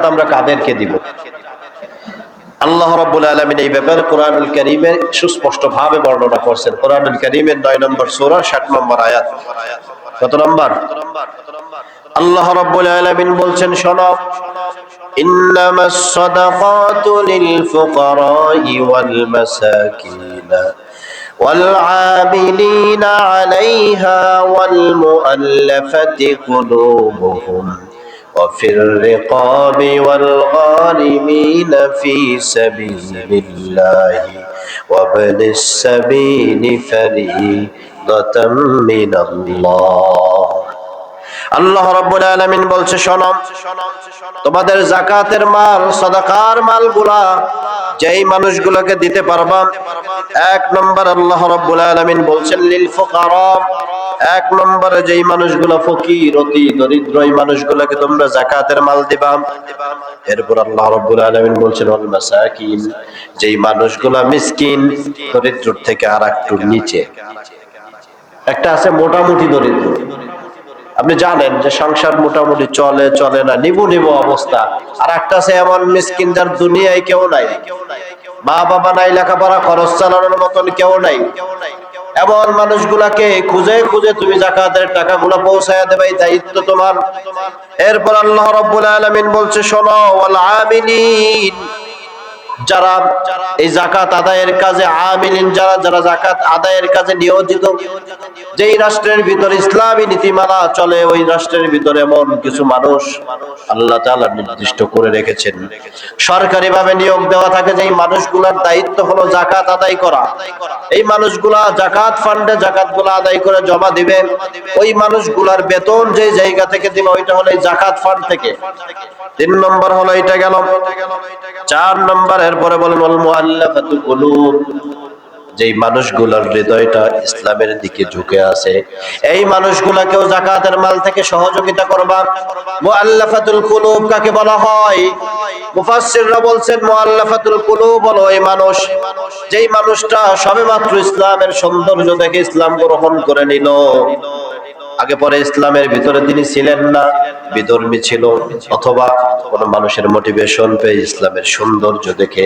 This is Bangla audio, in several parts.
আমরা কাদেরকে দিব? আল্লাহ রাব্বুল আলামিন এই ব্যাপারে কোরআনুল কারীমে সুস্পষ্ট ভাবে বর্ণনা করছেন। কোরআনুল কারীমের 9 নম্বর সূরা 60 নম্বর আয়াত। কত নম্বর? আল্লাহ রাব্বুল আলামিন বলছেন, শোনো, ইন্নামাস সাদাকাতু লিল ফুকারাই ওয়াল মাসাকিন ওয়াল আমিলিনা আলাইহা ওয়াল মুআল্লাফাতি কুলুবুহুম وفي الرقاب والغارمين في سبيل الله وابن السبيل فريضة من الله। আল্লাহ রাব্বুল আলামিন বলছে, শোনো, তোমাদের যাকাতের মাল, সাদাকার মালগুলা যেই মানুষগুলোকে দিতে পারবা, এক নম্বর আল্লাহ রাব্বুল আলামিন বলছেন লিল ফুকারা, এক নম্বরে যেই মানুষগুলো ফকির, অতি দরিদ্র, এই মানুষগুলোকে তোমরা যাকাতের মাল দিবা। এরপর আল্লাহ রাব্বুল আলামিন বলছেন ওয়াল মাসাকিন, যেই মানুষগুলো মিসকিন, দরিদ্র থেকে আর একটু নিচে। একটা আছে মোটামুটি দরিদ্র, আপনি জানেন যে সংসার মোটামুটি চলে চলে না, নিবু নিবু অবস্থা। আর একটা আছে এমন মিসকিন যার দুনিয়ায় কেউ নাই, মা বাবা নাই, লেখাপড়া খরচ চালানোর মতন কেউ নাই। এমন মানুষগুলাকে খুঁজে খুঁজে তুমি যাকাতের টাকাগুলো পৌঁছায়া দেবে, এই দায়িত্ব তোমার। এরপর আল্লাহ রাব্বুল আলামিন বলছে, শোনো, ওয়াল আমিলিন, যারা এই যাকাত আদায়ের কাজে আমিলিন, যারা যাকাত আদায়ের কাজে নিয়োজিত। যেই রাষ্ট্রের ভিতরে ইসলামী নীতিমালা চলে, ওই রাষ্ট্রের ভিতরে এমন কিছু মানুষ আল্লাহ তাআলা নির্দিষ্ট করে রেখেছেন, সরকারি ভাবে নিয়োগ দেওয়া থাকে, যেই মানুষগুলোর দায়িত্ব হলো যাকাত আদায় করা। এই মানুষগুলা যাকাত ফান্ডে যাকাতগুলো আদায় করে জমা দিবে। ওই মানুষগুলার বেতন যে জায়গা থেকে দিবে, ওইটা হলো এই যাকাত ফান্ড থেকে। 3 নম্বর হলো এটা গেল। 4 নম্বর এরপরে বলেন ওয়াল মুআল্লাফাতুল কুলুব, যেই মানুষগুলোর হৃদয়টা ইসলামের দিকে ঝুঁকে আছে, এই মানুষগুলাকেও যাকাতের মাল থেকে সহযোগিতা করবা। মুআল্লাফাতুল কুলুব কাকে বলা হয়? মুফাসসিররা বলছেন মুআল্লাফাতুল কুলুব হলো এই মানুষ, যেই মানুষটা সবেমাত্র ইসলামের সৌন্দর্য দেখে ইসলাম গ্রহণ করে নিল। আগে পরে ইসলামের ভিতরে তিনি ছিলেন না, বিধর্মী ছিল, অথবা কোন মানুষের মোটিভেশন পেয়ে ইসলামের সৌন্দর্য দেখে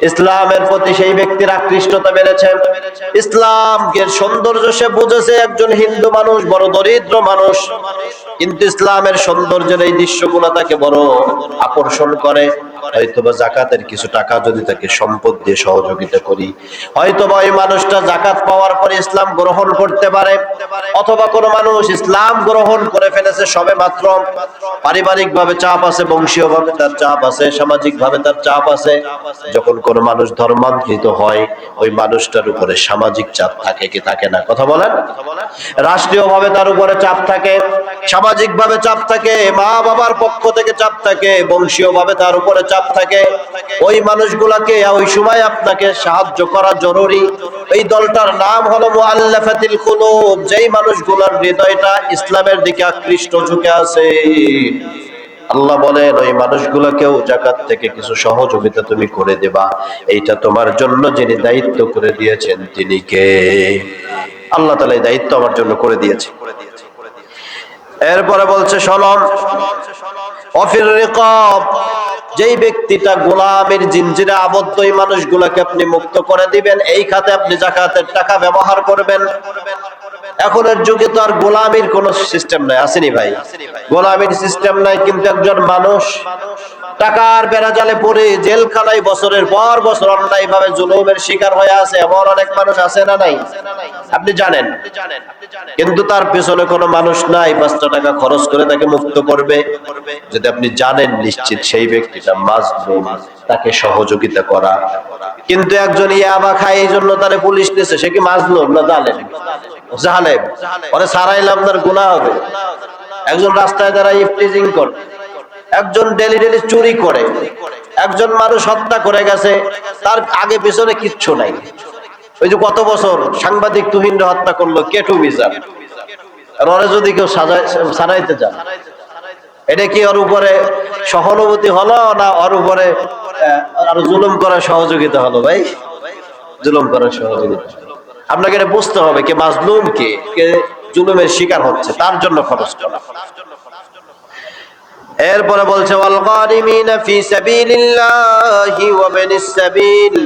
ইসলামের প্রতি সেই ব্যক্তির আকৃষ্টতা বেড়েছে। ইসলামের সৌন্দর্য সে বুঝেছে। একজন হিন্দু মানুষ, বড় দরিদ্র মানুষ, কিন্তু ইসলামের সৌন্দর্যের এই দৃশ্যগুলো তাকে বড় আকর্ষণ করে। হয়তোবা যাকাতের কিছু টাকা যদি তাকে সম্পদ দিয়ে সহযোগিতা করি, হয়তোবা ওই মানুষটা যাকাত পাওয়ার পরে ইসলাম গ্রহণ করতে পারে। অথবা কোন মানুষ ইসলাম গ্রহণ করে ফেলেছে সবে মাত্র, পারিবারিক ভাবে চাপ আছে, বংশীয় ভাবে তার চাপ আছে, সামাজিক ভাবে তার চাপ আছে। যখন কোন মানুষ ধর্মান্তরিত হয়, ওই মানুষটার উপরে সামাজিক চাপ থাকে কি থাকে না? কথা বলেন। রাষ্ট্রীয় ভাবে তার উপরে চাপ থাকে, সামাজিক ভাবে চাপ থাকে, মা বাবার পক্ষ থেকে চাপ থাকে, বংশীয় ভাবে তার উপরে চাপ থাকে। ওই মানুষগুলাকে ওই সময় আপনাকে সাহায্য করা জরুরি। এই দলটার নাম হলো মুআল্লাফাতুল কুলুব, যেই মানুষগুলোর হৃদয়টা ইসলামের দিকে আকৃষ্ট ঝুঁকে আছে। আল্লাহ বলেন ওই মানুষগুলোকেও যাকাত থেকে কিছু সহযোগিতা তুমি করে দেবা। এইটা তোমার জন্য যিনি দায়িত্ব করে দিয়েছেন তিনি কে? আল্লাহ তাআলা এই দায়িত্ব আমার জন্য করে দিয়েছে। এরপরে বলছে, শোনো, ওয়াফির রিকাব, যেই ব্যক্তিটা গোলামের জিনজিরে আবদ্ধ, এই মানুষগুলোকে আপনি মুক্ত করে দিবেন। এই খাতে আপনি যাকাতের টাকা ব্যবহার করবেন। এখনের যুগে তো আর গোলামির কোন সিস্টেম নাই, আসেনি ভাই? গোলামির সিস্টেম নাই, কিন্তু একজন মানুষ টাকার বেড়াজালে পড়ে জেলখানায় বছরের পর বছর অন্যায় ভাবে জুলুমের শিকার হয়ে আছে, এমন অনেক মানুষ আছে না নাই? আপনি জানেন, কিন্তু তার পেছনে কোনো মানুষ নাই 5টা টাকা খরচ করে তাকে মুক্ত করবে। যদি আপনি জানেন নিশ্চিত সেই ব্যক্তিটা মাজলুম, তাকে সহযোগিতা করা। কিন্তু একজন ইয়াবা খায়, এই জন্য তারে পুলিশ নিয়েছে, সে কি মাজলুম না জালেম? জালেম। ওরে সারাইলে আপনার গুনাহ হবে। একজন রাস্তায় দাঁড়ায় ইফটিজিং করে, একজন ডেলি ডেলি চুরি করে, একজন মানুষ হত্যা করে গেছে, তার আগে পিছনে কিচ্ছু নাই। ওই যে গত বছর সাংবাদিক তুহিনরে হত্যা করলো কেটু বিচার, আর ওরা যদি কেউ সারাইতে যান, এটা কি ওর উপরে সহানুভূতি হলো না ওর উপরে আরো জুলুম করার সহযোগিতা হলো? ভাই, জুলুম করার সহযোগিতা। আপনাকে এটা বুঝতে হবে কে মাজলুম, কে জুলুমের শিকার হচ্ছে, তার জন্য খরচ করা। এরপরে বলছে ওয়াল গারিমিনা ফি সাবিলিল্লাহি ওয়া বিনিস সাবিল।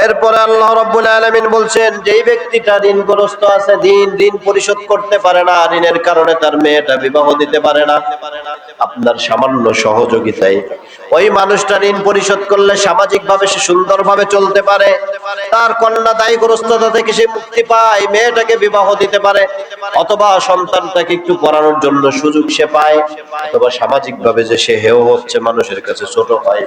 এরপরে আল্লাহ রাব্বুল আলামিন বলছেন যেই ব্যক্তিটা ঋণগ্রস্ত আছে, ঋণ পরিশোধ করতে পারে না, ঋণের কারণে তার মেয়েটা বিবাহ দিতে পারে না, আপনার সামান্য সহযোগিতায় ওই মানুষটা ঋণ পরিশোধ করলে সামাজিকভাবে সে সুন্দরভাবে চলতে পারে, তার কন্যা দায়গ্রস্ততা থেকে সে মুক্তি পায়, মেয়েটাকে বিবাহ দিতে পারে, অথবা সন্তানটাকে একটু পড়ানোর জন্য সুযোগ সে পায়, অথবা সামাজিকভাবে যে সে হেয় হচ্ছে, মানুষের কাছে ছোট হয়,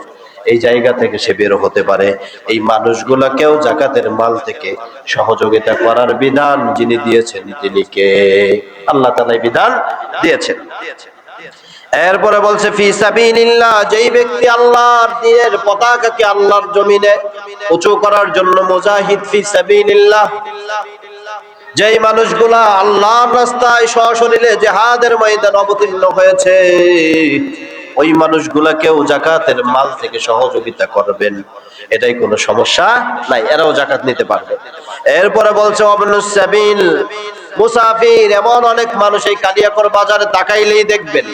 এই জায়গা থেকে সে বের হতে পারে। এই মানুষগুলোকেও যাকাতের মাল থেকে সহযোগিতা করার বিধান যিনি দিয়েছেন তিনি কে? আল্লাহ তাআলা বিধান দিয়েছেন। এরপরে বলছে ফি সাবিলিল্লাহ, যেই ব্যক্তি আল্লাহর দ্বীনের পতাকাকে আল্লাহর জমিনে উঁচু করার জন্য মুজাহিদ ফি সাবিলিল্লাহ, যেই মানুষগুলা আল্লাহর রাস্তায় সশরীরে জিহাদের ময়দানে অবতীর্ণ হয়েছে, ওই মানুষগুলাকেও যাকাতের মাল থেকে সহযোগিতা করবেন, এটাই কোনো সমস্যা নাই, এরাও যাকাত নিতে পারবে। এরপরে বলছে ওয়াবনুস সাবিল, মুসাফির, এমন অনেক মানুষ এই কালিয়াকর বাজারে তাকাইলেই দেখবেন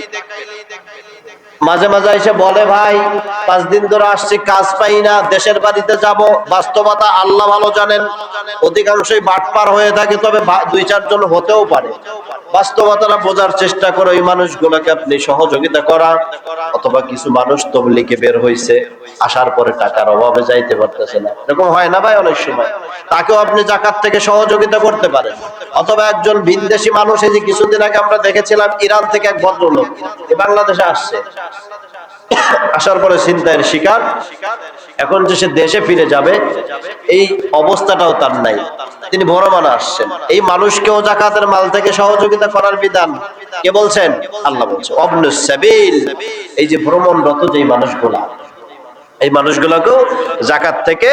মাঝে মাঝে এসে বলে ভাই 5 দিন ধরে আসছি, কাজ পাই না, দেশের বাড়িতে যাব। বাস্তবতা আল্লাহ ভালো জানেন, অধিকাংশই বাটপার হয়ে থাকে, তবে 2-4 জন হতেও পারে। বাস্তবতাটা বোঝার চেষ্টা করে ওই মানুষগুলোকে আপনি সহযোগিতা করা, অথবা কিছু মানুষ তবলিগে বের হইছে, আসার পরে টাকার অভাবে যাইতে পারতেছে না, এরকম হয় না ভাই অনেক সময়, তাকেও আপনি যাকাত থেকে সহযোগিতা করতে পারেন। অথবা একজন ভিনদেশী মানুষ, এই যে কিছুদিন আগে আমরা দেখেছিলাম ইরান থেকে এক ভদ্রলোক বাংলাদেশে আসছে, আসার পরে ছিনতাইয়ের শিকার, এখন যে সে দেশে ফিরে যাবে এই অবস্থাটাও তার নাই, তিনি ভ্রমণে আসছেন। এই মানুষকেও যাকাতের মাল থেকে সহযোগিতা করার বিধান কে বলছেন? আল্লাহ বলছেন ওয়াবনুস সাবিল, এই যে ভ্রমণরত যে মানুষগুলা, এই মানুষগুলোকেও যাকাত থেকে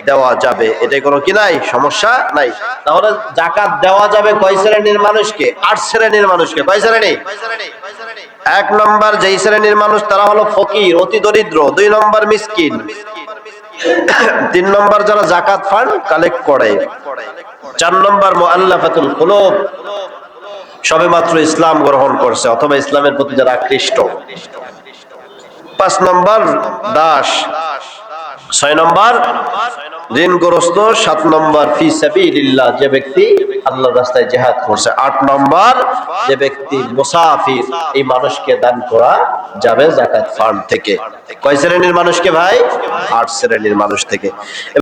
দেওয়া যাবে, এটাই কোনো কি নাই, সমস্যা নাই। তাহলে যাকাত দেওয়া যাবে কয় শ্রেণীর মানুষকে? 8 শ্রেণীর মানুষকে। কয় শ্রেণী? 1 নম্বর যেই শ্রেণীর মানুষ তারা হলো ফকির, অতি দরিদ্র। 2 নম্বর মিসকিন। 3 নম্বর যারা যাকাত ফান্ড কালেক্ট করে। 4 নম্বর মুআল্লাফাতুল কুলুব, সবেমাত্র ইসলাম গ্রহণ করছে অথবা ইসলামের প্রতি যারা আকৃষ্ট। 5 নম্বর দাস। 6 নম্বর ঋণগ্রস্ত। 7 নম্বর ফি সাবিলিল্লাহ, যে ব্যক্তি আল্লাহর রাস্তায় জিহাদ করছে। 8 নম্বর যে ব্যক্তি মুসাফির, এই মানুষকে দান করা যাবে যাকাত ফান্ড থেকে। কয় শ্রেণীর মানুষকে ভাই? 8 শ্রেণীর মানুষ থেকে।